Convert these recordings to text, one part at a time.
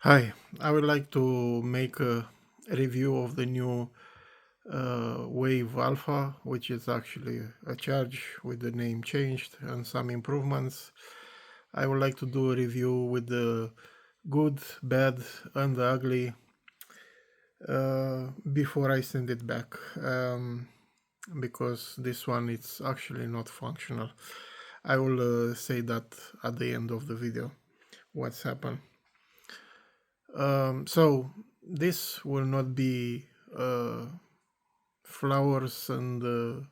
Hi, I would like to make a review of the new Wave Alpha, which is actually a charge with the name changed and some improvements. I would like to do a review with the good, bad, and the ugly before I send it back, because this one it's actually not functional. I will say that at the end of the video, what's happened. So this will not be flowers and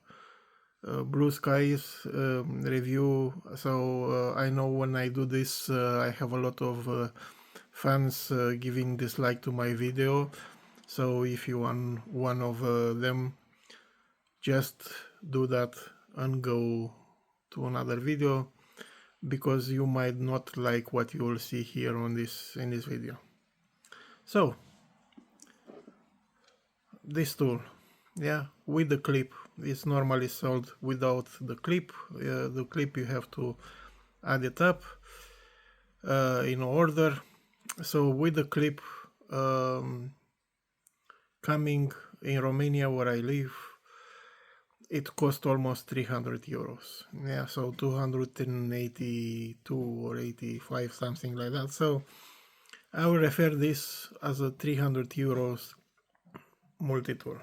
blue skies review. So I know when I do this, I have a lot of fans giving dislike to my video. So if you want one of them, just do that and go to another video because you might not like what you will see here on this in this video. So this tool, yeah, with the clip, it's normally sold without the clip. The clip you have to add it up in order. So with the clip, coming in Romania where I live, it cost almost 300 euros. Yeah, so 282 or 85, something like that. So I will refer this as a 300 euros multi-tool.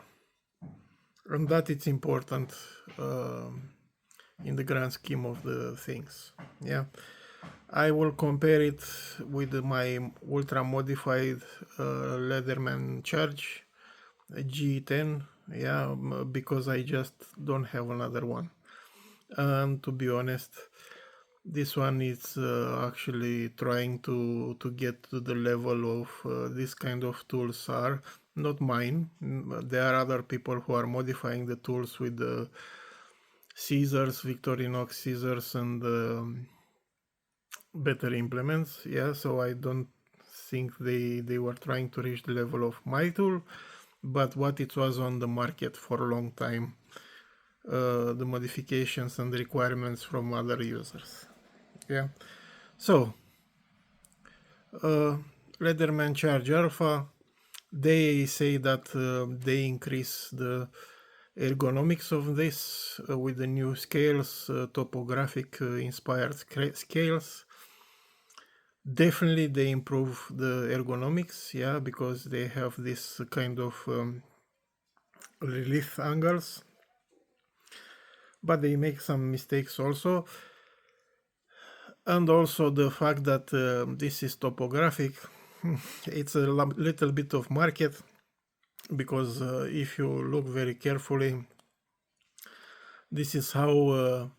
And that it's important in the grand scheme of the things. Yeah, I will compare it with my ultra modified Leatherman Charge G10. Yeah, because I just don't have another one. And to be honest, this one is actually trying to get to the level of this kind of tools are not mine. There are other people who are modifying the tools with the scissors, Victorinox scissors, and better implements. Yeah, so I don't think they were trying to reach the level of my tool, but what it was on the market for a long time, the modifications and the requirements from other users. Yeah, so Leatherman Charge Alpha, they say that they increase the ergonomics of this with the new scales, topographic inspired scales. Definitely they improve the ergonomics, yeah, because they have this kind of relief angles, but they make some mistakes also. And also the fact that this is topographic, it's a little bit of market, because if you look very carefully, this is how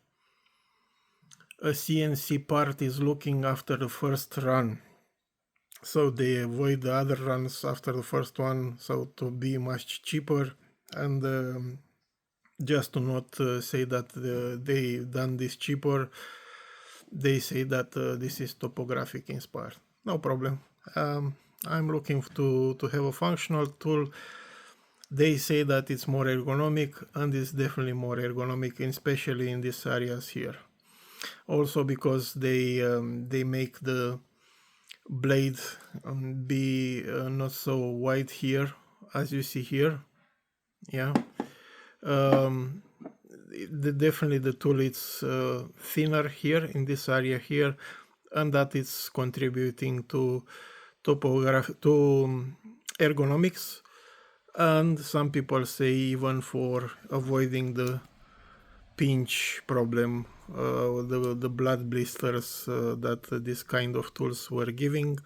a CNC part is looking after the first run. So they avoid the other runs after the first one, so to be much cheaper. And just to not say that they done this cheaper, they say that this is topographic inspired. No problem. I'm looking to have a functional tool. They say that it's more ergonomic, and it's definitely more ergonomic, especially in these areas here. Also because they make the blade be not so wide here as you see here. Yeah, definitely the tool is thinner here in this area here, and that is contributing to ergonomics, and some people say even for avoiding the pinch problem, the blood blisters that this kind of tools were giving.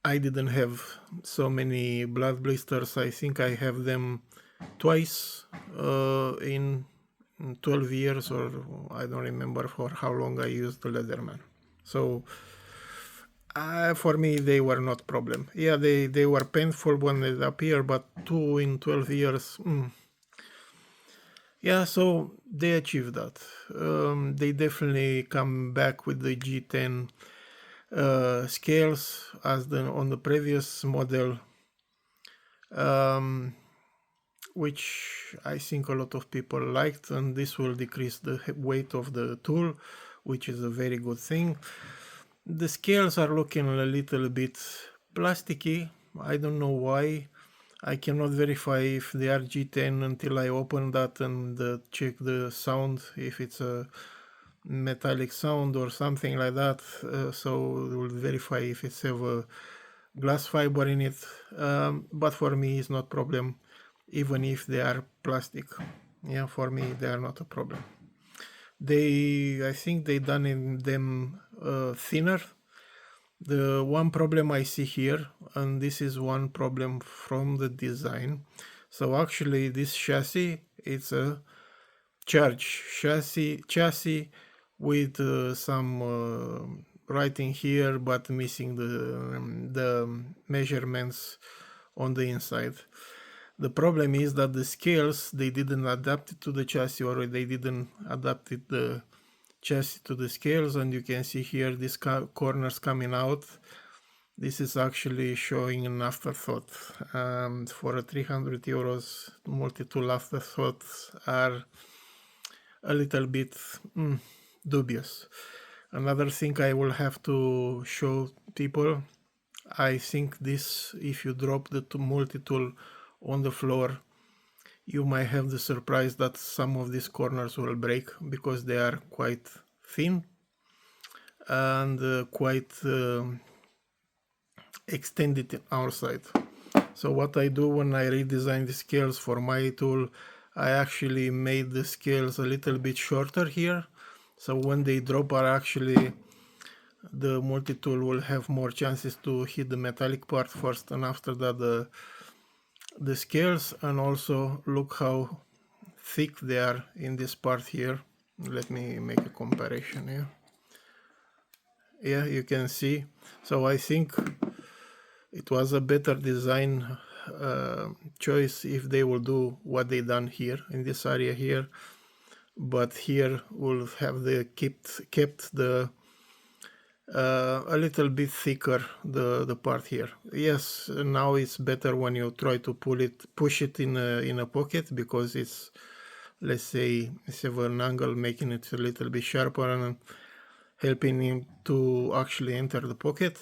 I didn't have so many blood blisters. I think I have them twice in 12 years, or I don't remember for how long I used the Leatherman. So for me, they were not problem. Yeah, they were painful when they appear, but 2 in 12 years, yeah, so they achieved that. They definitely come back with the G10 scales as on the previous model, which I think a lot of people liked, and this will decrease the weight of the tool, which is a very good thing. The scales are looking a little bit plasticky. I don't know why. I cannot verify if they are G10 until I open that and check the sound, if it's a metallic sound or something like that. So we'll verify if it's have a glass fiber in it. But for me, it's not problem, even if they are plastic. Yeah, for me, they are not a problem. I think they done in them thinner. The one problem I see here, and this is one problem from the design. So actually this chassis, it's a charge chassis with some writing here, but missing the measurements on the inside. The problem is that the scales, they didn't adapt it to the chassis, or they didn't adapt it, the chassis to the scales, and you can see here these corners coming out. This is actually showing an afterthought. For a 300 euros, multi-tool afterthoughts are a little bit dubious. Another thing I will have to show people, I think this, if you drop the multi-tool on the floor, you might have the surprise that some of these corners will break because they are quite thin and quite extended outside. So what I do when I redesign the scales for my tool, I actually made the scales a little bit shorter here. So when they drop, are actually the multi-tool will have more chances to hit the metallic part first, and after that the scales. And also look how thick they are in this part here. Let me make a comparison here. Yeah, you can see. So I think it was a better design choice if they will do what they done here in this area here, but here we'll have the kept the a little bit thicker the part here. Yes, now it's better when you try to push it in a pocket, because it's, let's say, it's have an angle making it a little bit sharper and helping him to actually enter the pocket.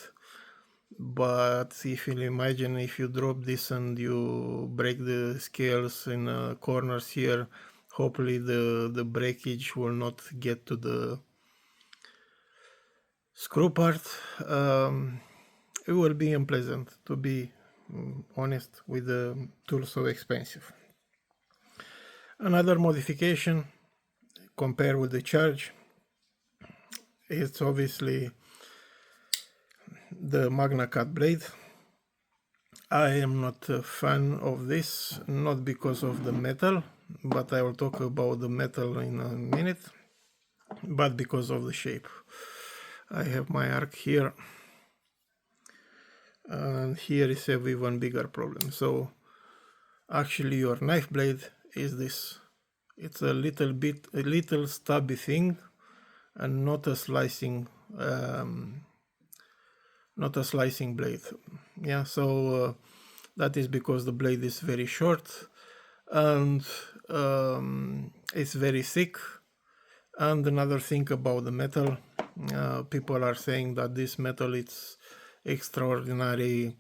But if you imagine, if you drop this and you break the scales in corners here, hopefully the breakage will not get to the screw part. It will be unpleasant, to be honest, with the tool so expensive. Another modification compared with the charge, it's obviously the Magna Cut blade. I am not a fan of this, not because of the metal, but I will talk about the metal in a minute, but because of the shape. I have my arc here, and here is an even bigger problem. So actually your knife blade is this. It's a little stubby thing, and not a slicing blade. Yeah, so that is because the blade is very short and it's very thick. And another thing about the metal, people are saying that this metal is extraordinary.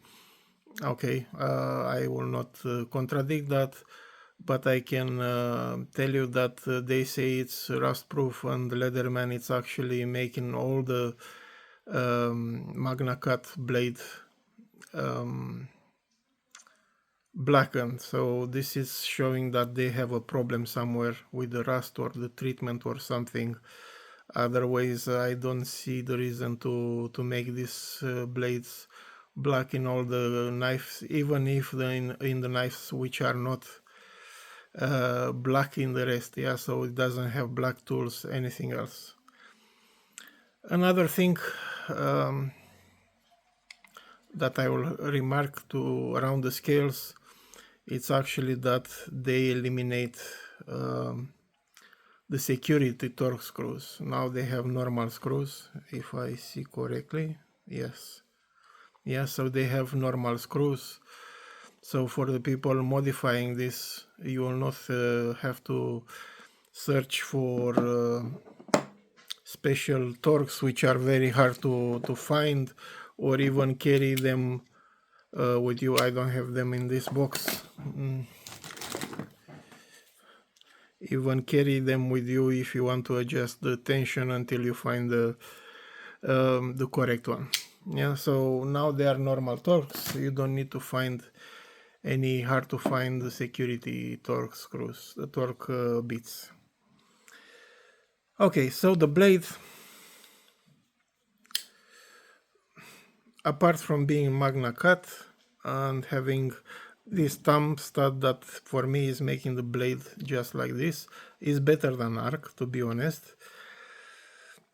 Okay, I will not contradict that, but I can tell you that they say it's rust proof, and Leatherman it's actually making all the Magna Cut blade blackened. So this is showing that they have a problem somewhere with the rust or the treatment or something. Otherwise, I don't see the reason to make these blades black in all the knives, even if in the knives which are not black in the rest. Yeah, so it doesn't have black tools, anything else. Another thing that I will remark to around the scales, it's actually that they eliminate the security torque screws. Now they have normal screws, if I see correctly. Yes. Yeah, so they have normal screws. So for the people modifying this, you will not have to search for special torques which are very hard to find, or even carry them with you. I don't have them in this box. Even carry them with you if you want to adjust the tension until you find the correct one. Yeah, so now they are normal torques. You don't need to find any hard to find security torque screws, the torque bits. Okay, so the blade, apart from being magna cut and having this thumb stud that for me is making the blade just like this, is better than arc, to be honest,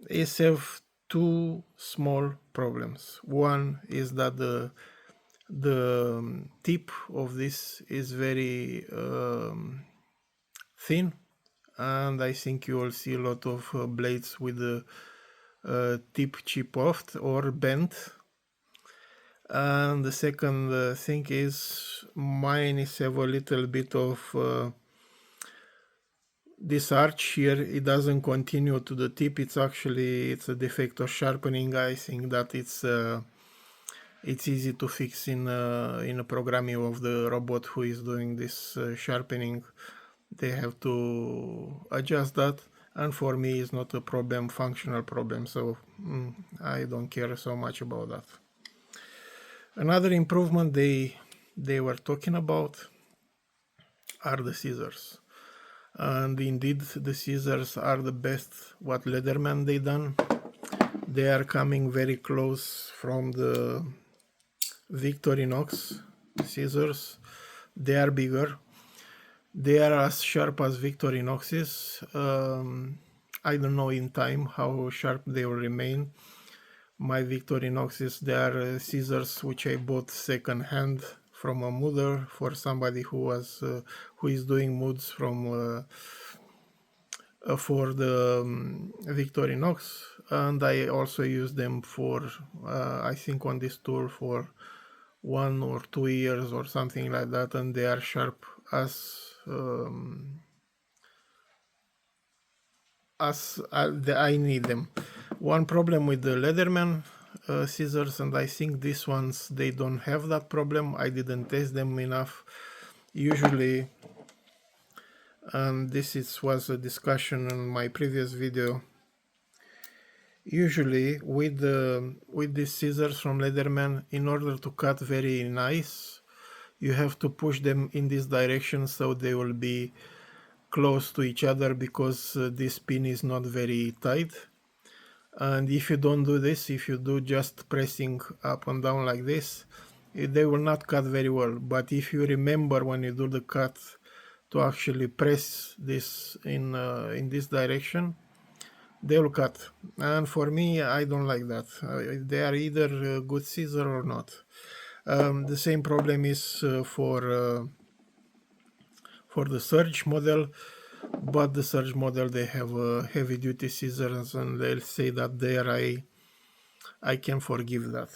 is have two small problems. One is that the tip of this is very thin, and I think you will see a lot of blades with the tip chip off or bent. And the second thing is mine is have a little bit of this arch here. It doesn't continue to the tip. It's a defect of sharpening. I think that it's easy to fix in a programming of the robot who is doing this sharpening. They have to adjust that, and for me it's not a problem, functional problem, so I don't care so much about that. Another improvement they were talking about are the scissors, and indeed the scissors are the best what Leatherman they done. They are coming very close from the Victorinox scissors. They are bigger. They are as sharp as Victorinox's. I don't know in time how sharp they will remain. My Victorinox's, they are scissors which I bought second hand from a modder for somebody who is doing moods from for the Victorinox, and I also use them for I think on this tool for 1 or 2 years or something like that, and they are sharp as I need them. One problem with the Leatherman scissors, and I think these ones they don't have that problem. I didn't test them enough. Usually, and was a discussion in my previous video. Usually, with these scissors from Leatherman, in order to cut very nice, you have to push them in this direction so they will be close to each other, because this pin is not very tight. And if you don't do this, if you do just pressing up and down like this, they will not cut very well. But if you remember when you do the cut to actually press this in this direction, they will cut. And for me, I don't like that. They are either a good scissor or not. The same problem is for the Surge model, but the Surge model, they have heavy duty scissors, and they'll say that there I can forgive that.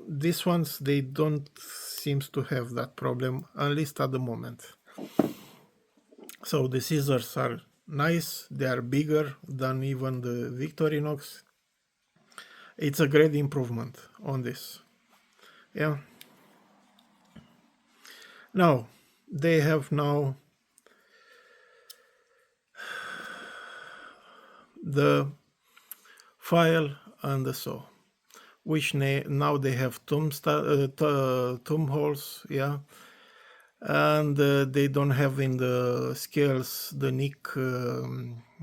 These ones, they don't seem to have that problem, at least at the moment. So the scissors are nice, they are bigger than even the Victorinox. It's a great improvement on this. Yeah. Now, they have now the file and the saw, which now they have thumb holes, yeah, and they don't have in the scales the nick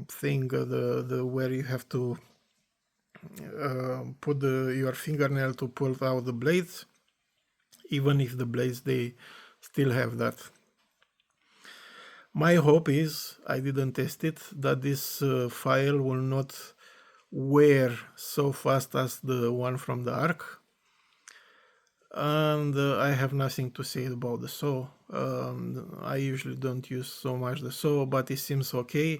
thing, the where you have to put your fingernail to pull out the blades. Even if the blades, they still have that. My hope is, I didn't test it, that this file will not wear so fast as the one from the Arc. And I have nothing to say about the saw. I usually don't use so much the saw, but it seems okay.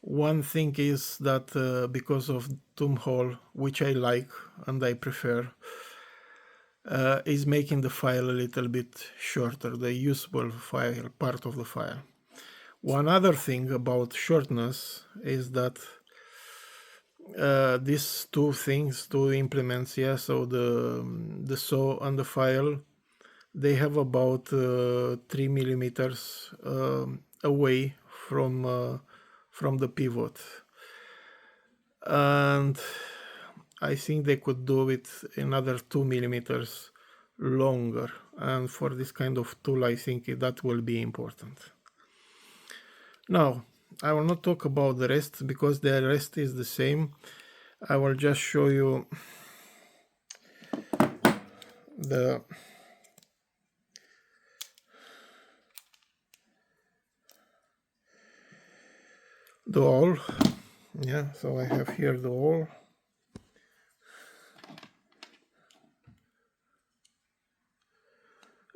One thing is that because of thumb hole, which I like and I prefer, is making the file a little bit shorter, the usable file, part of the file. One other thing about shortness is that these two things, two implements, yeah, so the saw and the file, they have about 3 millimeters away from the pivot, and I think they could do it another 2 millimeters longer, and for this kind of tool I think that will be important. Now I will not talk about the rest because the rest is the same. I will just show you the awl. Yeah, so I have here the awl,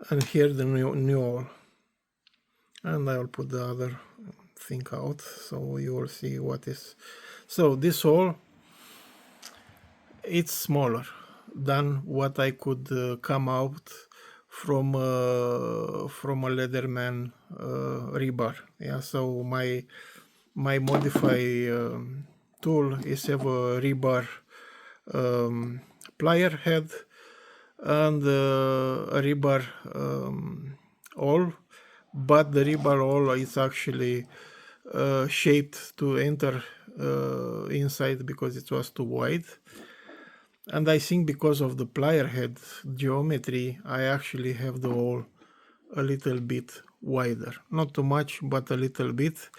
and here the new awl, and I will put the other thing out so you will see what is. So this awl, it's smaller than what I could come out from a Leatherman rebar. Yeah, so my modify tool is have a rebar plier head and a rebar awl, but the rebar awl is actually shaped to enter inside because it was too wide. And I think because of the plier head geometry, I actually have the awl a little bit wider. Not too much, but a little bit.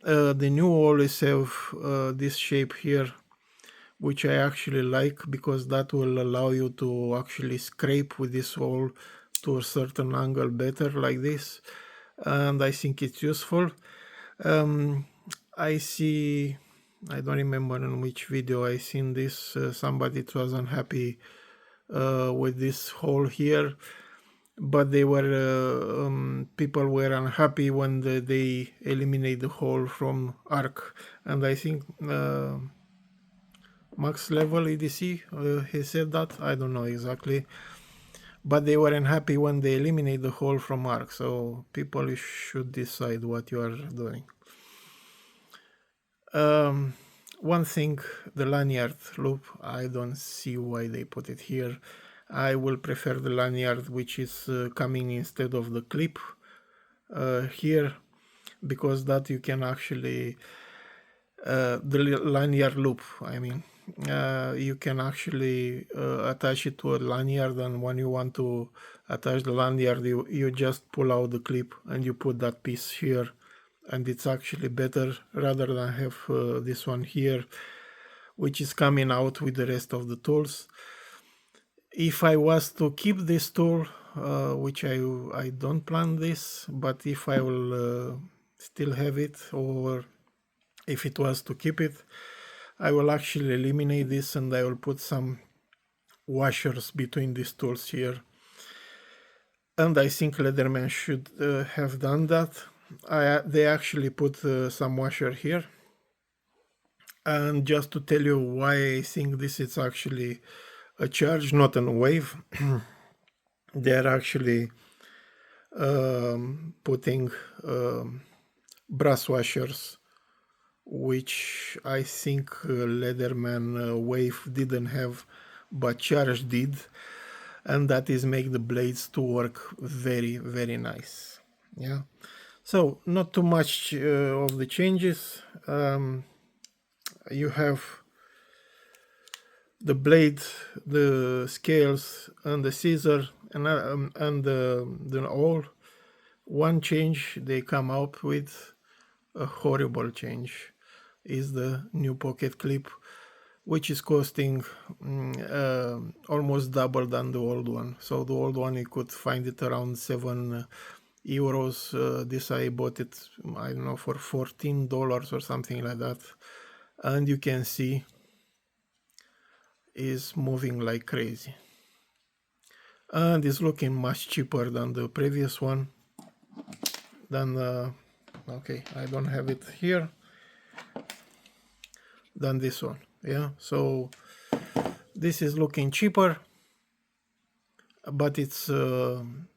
The new always have this shape here, which I actually like because that will allow you to actually scrape with this awl to a certain angle better, like this. And I think it's useful. I see, I don't remember in which video I seen this, somebody was unhappy with this hole here, but they were people were unhappy when they eliminate the hole from arc, and I think max level EDC he said that, I don't know exactly, but they were unhappy when they eliminate the hole from arc. So people should decide what you are doing. One thing, the lanyard loop, I don't see why they put it here. I will prefer the lanyard which is coming instead of the clip here, because that you can actually, the lanyard loop, I mean, you can actually attach it to a lanyard, and when you want to attach the lanyard, you just pull out the clip and you put that piece here, and it's actually better rather than have this one here, which is coming out with the rest of the tools. If I was to keep this tool, which I don't plan this, but if I will still have it, or if it was to keep it, I will actually eliminate this and I will put some washers between these tools here. And I think Leatherman should have done that. They actually put some washer here. And just to tell you why I think this is actually a charge, not a wave, they're actually putting brass washers, which I think Leatherman wave didn't have, but charge did, and that is make the blades to work very, very nice. Yeah, so not too much of the changes. You have the blade, the scales, and the scissor, and the awl. One change they come up with, a horrible change, is the new pocket clip, which is costing almost double than the old one. So the old one, you could find it around €7. This I bought it, I don't know, for $14 or something like that. And you can see is moving like crazy. And is looking much cheaper than the previous one. Okay, I don't have it here, than this one. Yeah, so this is looking cheaper, but it's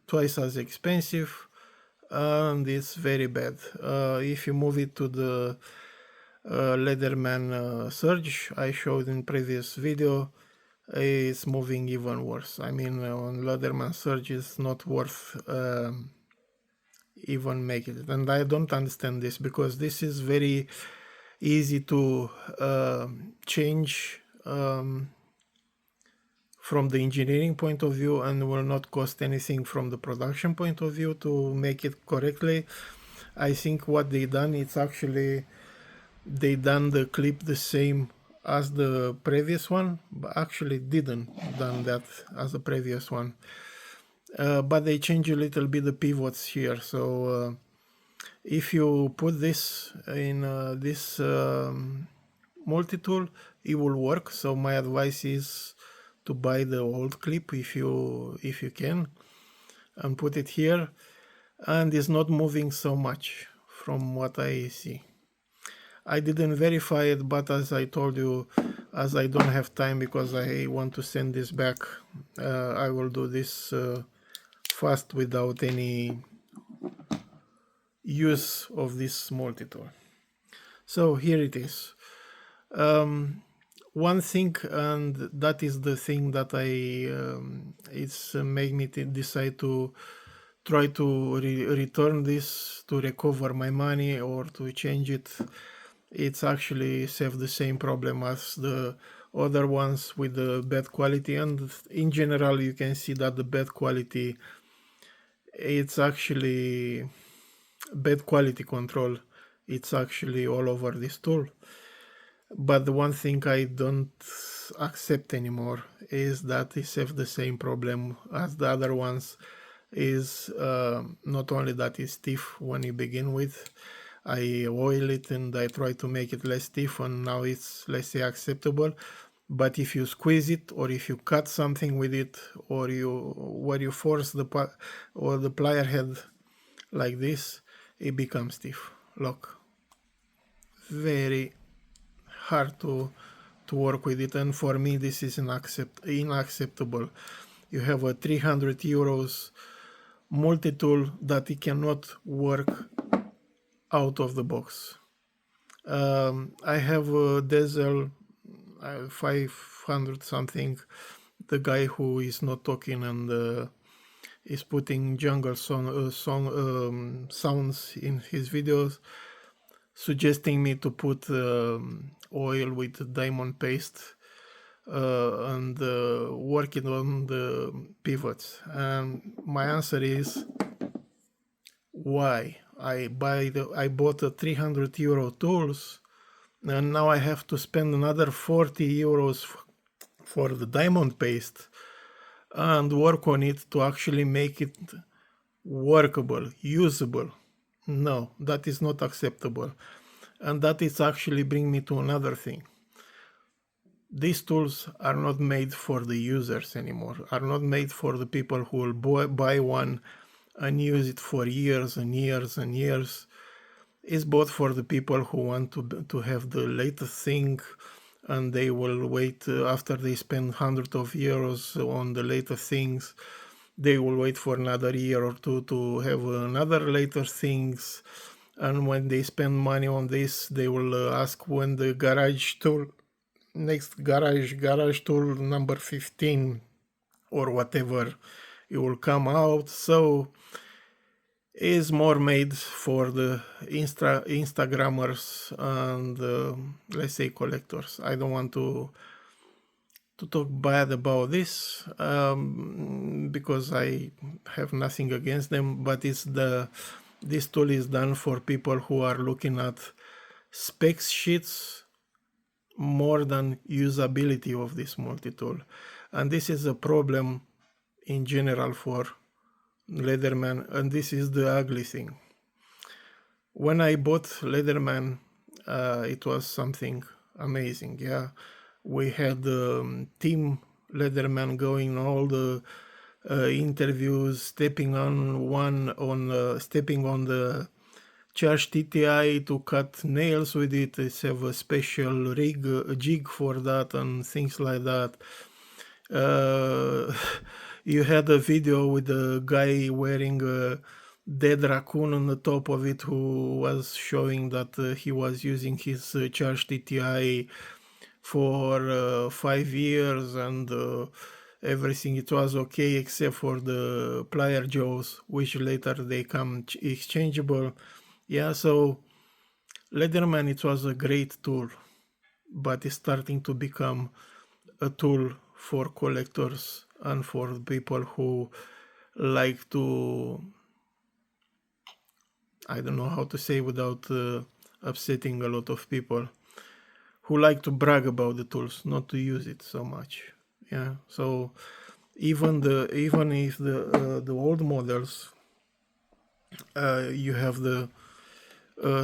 twice as expensive, and it's very bad. If you move it to the Leatherman Surge I showed in previous video is moving even worse. I mean, on Leatherman Surge is not worth even making it, and I don't understand this, because this is very easy to change from the engineering point of view, and will not cost anything from the production point of view to make it correctly. I think what they done, it's actually they done the clip the same as the previous one, but actually didn't done that as the previous one. But they change a little bit the pivots here. So if you put this in this multi-tool, it will work. So my advice is to buy the old clip if you can, and put it here, and it's not moving so much from what I see. I didn't verify it, but as I told you, as I don't have time because I want to send this back, I will do this fast without any use of this multi-tool. So here it is. One thing, and that is the thing that it's made me decide to try to return this, to recover my money or to change it. It's actually have the same problem as the other ones with the bad quality, and in general you can see that the bad quality, it's actually bad quality control, it's actually all over this tool. But the one thing I don't accept anymore is that it have the same problem as the other ones. Is not only that it's stiff when you begin with, I oil it and I try to make it less stiff, and now it's, let's say, acceptable. But if you squeeze it, or if you cut something with it, or where you force the plier head like this, it becomes stiff. Look, very hard to work with it, and for me this is unacceptable. You have a 300 euros multi-tool that it cannot work out of the box. I have a Diesel 500 something, the guy who is not talking and is putting jungle sounds in his videos, suggesting me to put oil with diamond paste and working on the pivots. And my answer is, why? I bought a 300 euro tools, and now I have to spend another 40 euros for the diamond paste and work on it to actually make it workable, usable. No, that is not acceptable. And that is actually bring me to another thing. These tools are not made for the users anymore, are not made for the people who will buy one and use it for years and years and years. It's bought for the people who want to have the latest thing, and they will wait after they spend hundreds of euros on the latest things. They will wait for another year or two to have another later things. And when they spend money on this, they will ask when the garage tool, next garage tool number 15 or whatever, it will come out. So is more made for the Instagrammers and let's say collectors. I don't want to talk bad about this because I have nothing against them, but it's this tool is done for people who are looking at specs sheets more than usability of this multi-tool. And this is a problem in general for Leatherman, and this is the ugly thing. When I bought Leatherman, it was something amazing. Yeah, we had team Leatherman going all the interviews, stepping on the Charge TTI to cut nails with it. It's have a special jig for that and things like that. You had a video with a guy wearing dead raccoon on the top of it who was showing that he was using his charged TTI for 5 years and everything. It was okay except for the plier jaws, which later they come exchangeable. Yeah, so Leatherman, it was a great tool, but it's starting to become a tool for collectors and for people who like to, I don't know how to say without upsetting a lot of people, who like to brag about the tools, not to use it so much. Yeah, so even if the old models, you have the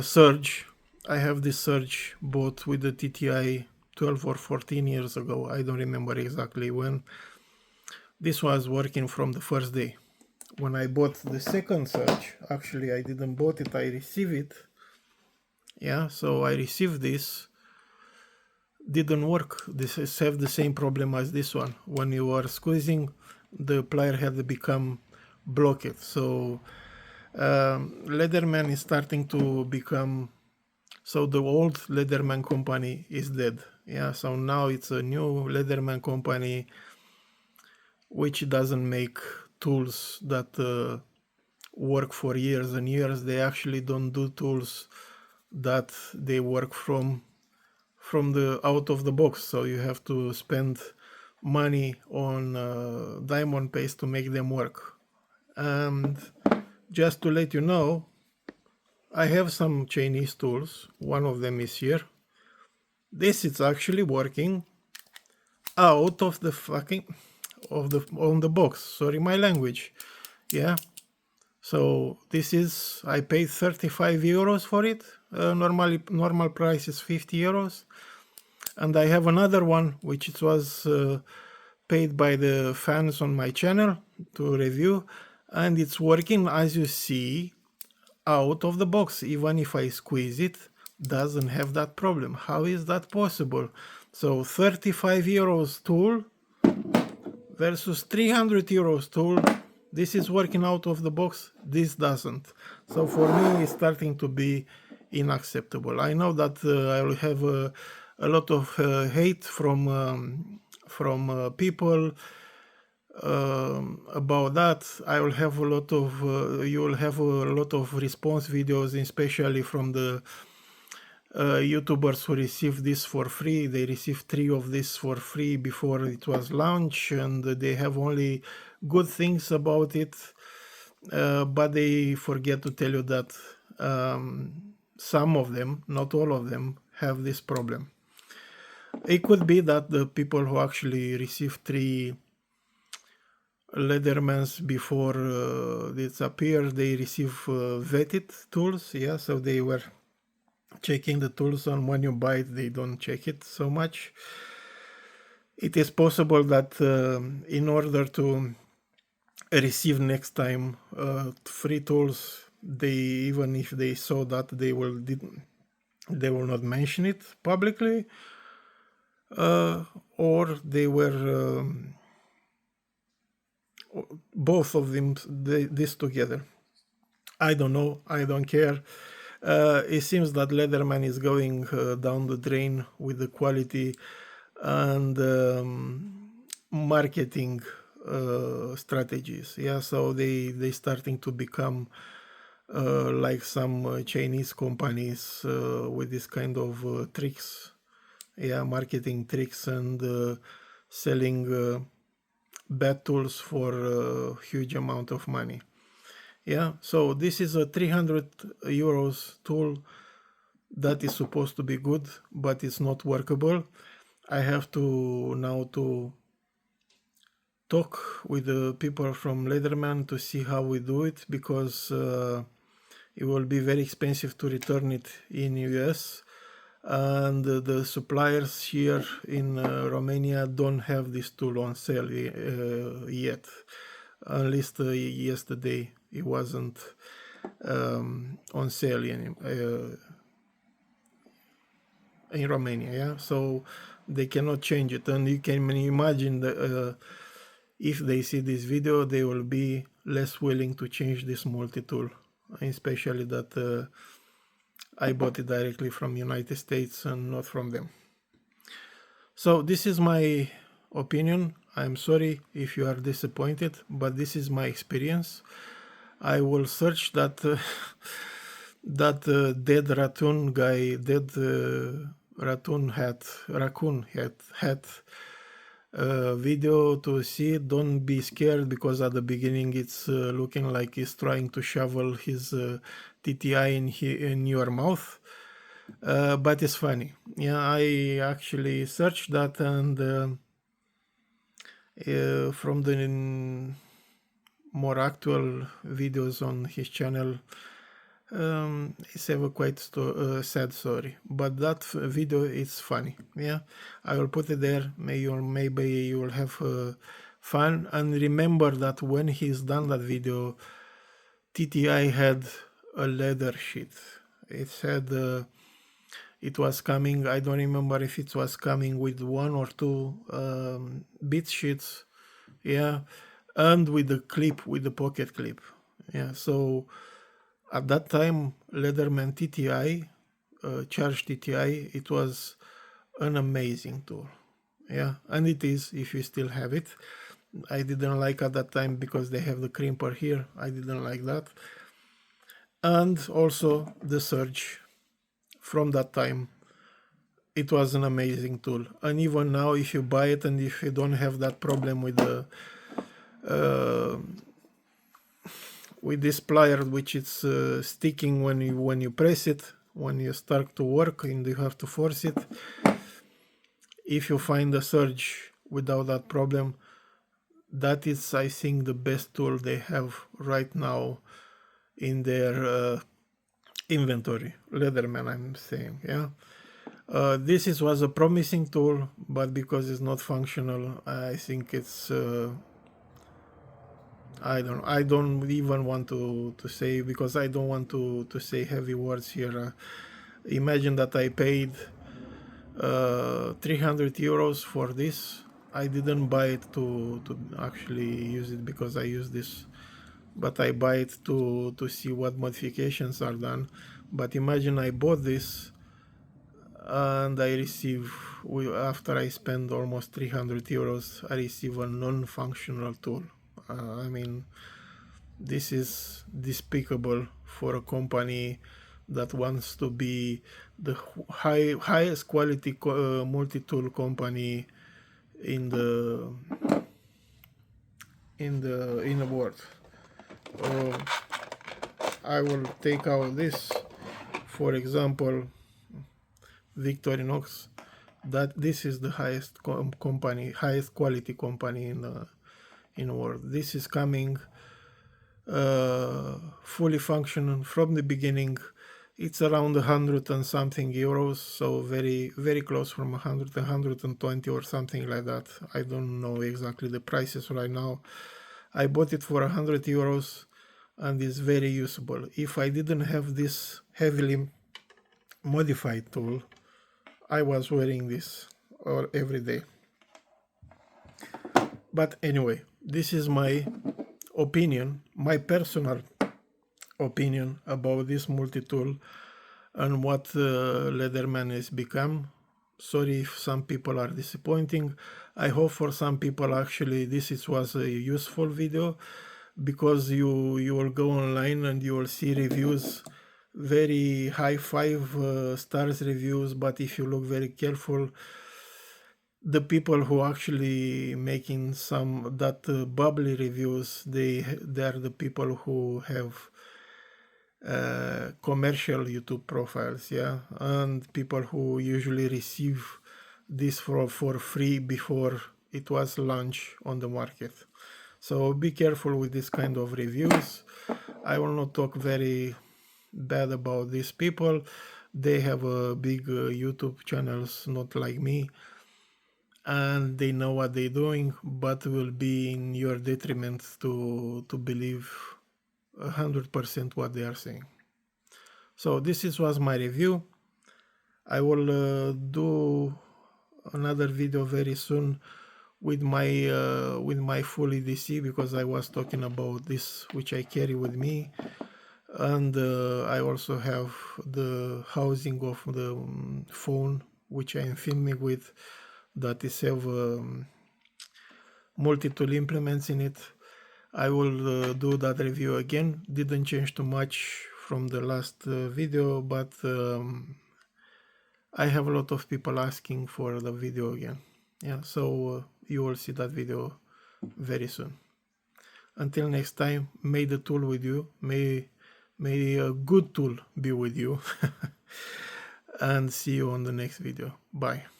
Surge. I have this Surge bought with the TTI 12 or 14 years ago. I don't remember exactly when. This was working from the first day. When I bought the second Surge, actually I didn't bought it, I received it. Yeah, so I received this. Didn't work. This is have the same problem as this one. When you are squeezing, the plier had become blocked. So Leatherman is starting to become, so the old Leatherman company is dead. Yeah, so now it's a new Leatherman company which doesn't make tools that work for years and years. They actually don't do tools that they work from the out of the box. So you have to spend money on diamond paste to make them work. And just to let you know, I have some Chinese tools. One of them is here. This is actually working out of the fucking on the box. Sorry, my language. Yeah. So this is, I paid 35 euros for it. Normal price is 50 euros. And I have another one which it was paid by the fans on my channel to review, and it's working as you see out of the box. Even if I squeeze it, doesn't have that problem. How is that possible? So 35 euros tool versus 300 euros tool. This is working out of the box, this doesn't. So for me it's starting to be unacceptable. I know that I will have a lot of hate from people about that. I will have a lot of you will have a lot of response videos, especially from the YouTubers who received this for free. They received 3 of this for free before it was launched, and they have only good things about it, but they forget to tell you that some of them, not all of them, have this problem. It could be that the people who actually received 3 Leathermans before this appeared, they receive vetted tools. Yeah, so they were checking the tools, and when you buy it, they don't check it so much. It is possible that in order to receive next time free tools, they, even if they saw that, they will not mention it publicly, or they were both of them this together. I don't know. I don't care. It seems that Leatherman is going down the drain with the quality and marketing strategies. Yeah, so they starting to become like some Chinese companies with this kind of tricks. Yeah, marketing tricks and selling bad tools for a huge amount of money. Yeah, so this is a 300 euros tool that is supposed to be good, but it's not workable. I have to now to talk with the people from Leatherman to see how we do it, because it will be very expensive to return it in US, and the suppliers here in Romania don't have this tool on sale yet. At least yesterday it wasn't on sale in Romania. Yeah, so they cannot change it, and you can imagine if they see this video, they will be less willing to change this multi-tool, especially that I bought it directly from United States and not from them. So this is my opinion. I'm sorry if you are disappointed, but this is my experience. I will search that dead raccoon guy, raccoon hat video to see. Don't be scared, because at the beginning it's looking like he's trying to shovel his TTI in your mouth. But it's funny. Yeah, I actually searched that, and from the more actual videos on his channel, it's a quite sad story. But that video is funny. Yeah, I will put it there. Maybe you will have fun. And remember that when he's done that video, TTI had a leather sheet. It said it was coming. I don't remember if it was coming with 1 or 2 bit sheets. Yeah, and with the clip, with the pocket clip. Yeah, so at that time, Leatherman TTI, Charge TTI, it was an amazing tool. Yeah, and it is, if you still have it. I didn't like at that time because they have the crimper here. I didn't like that. And also the Surge from that time. It was an amazing tool. And even now, if you buy it and if you don't have that problem with the with this plier, which is sticking when you press it, when you start to work and you have to force it, if you find a Surge without that problem, that is, I think, the best tool they have right now in their inventory. Leatherman, I'm saying. Yeah. This was a promising tool, but because it's not functional, I think it's I don't even want to say, because I don't want to say heavy words here. Imagine that I paid 300 euros for this. I didn't buy it to actually use it because I use this, but I buy it to see what modifications are done. But imagine I bought this and I receive, after I spend almost 300 euros, I receive a non-functional tool. I mean, this is despicable for a company that wants to be the highest quality multi-tool company in the world. I will take out this, for example, Victorinox. That this is the highest company, highest quality company in the world. This is coming fully functional from the beginning. It's around 100 and something euros, so very, very close, from 100 to 120 or something like that. I don't know exactly the prices right now. I bought it for 100 euros and it's very usable. If I didn't have this heavily modified tool, I was wearing this every day. But anyway, this is my opinion, my personal opinion about this multi-tool and what Leatherman has become. Sorry if some people are disappointing. I hope for some people actually this was a useful video, because you will go online and you will see reviews, very high 5 stars reviews, but if you look very careful, the people who actually making some bubbly reviews, they are the people who have commercial YouTube profiles, yeah, and people who usually receive this for free before it was launched on the market. So be careful with this kind of reviews. I will not talk very bad about these people. They have a big YouTube channels, not like me, and they know what they're doing, but will be in your detriment to believe 100% what they are saying. So this was my review. I will do another video very soon with my fully DC, because I was talking about this, which I carry with me. And I also have the housing of the phone, which I am filming with, that is have multi-tool implements in it. I will do that review again. Didn't change too much from the last video, but I have a lot of people asking for the video again. Yeah, so you will see that video very soon. Until next time, may the tool with you, may a good tool be with you, and see you on the next video. Bye.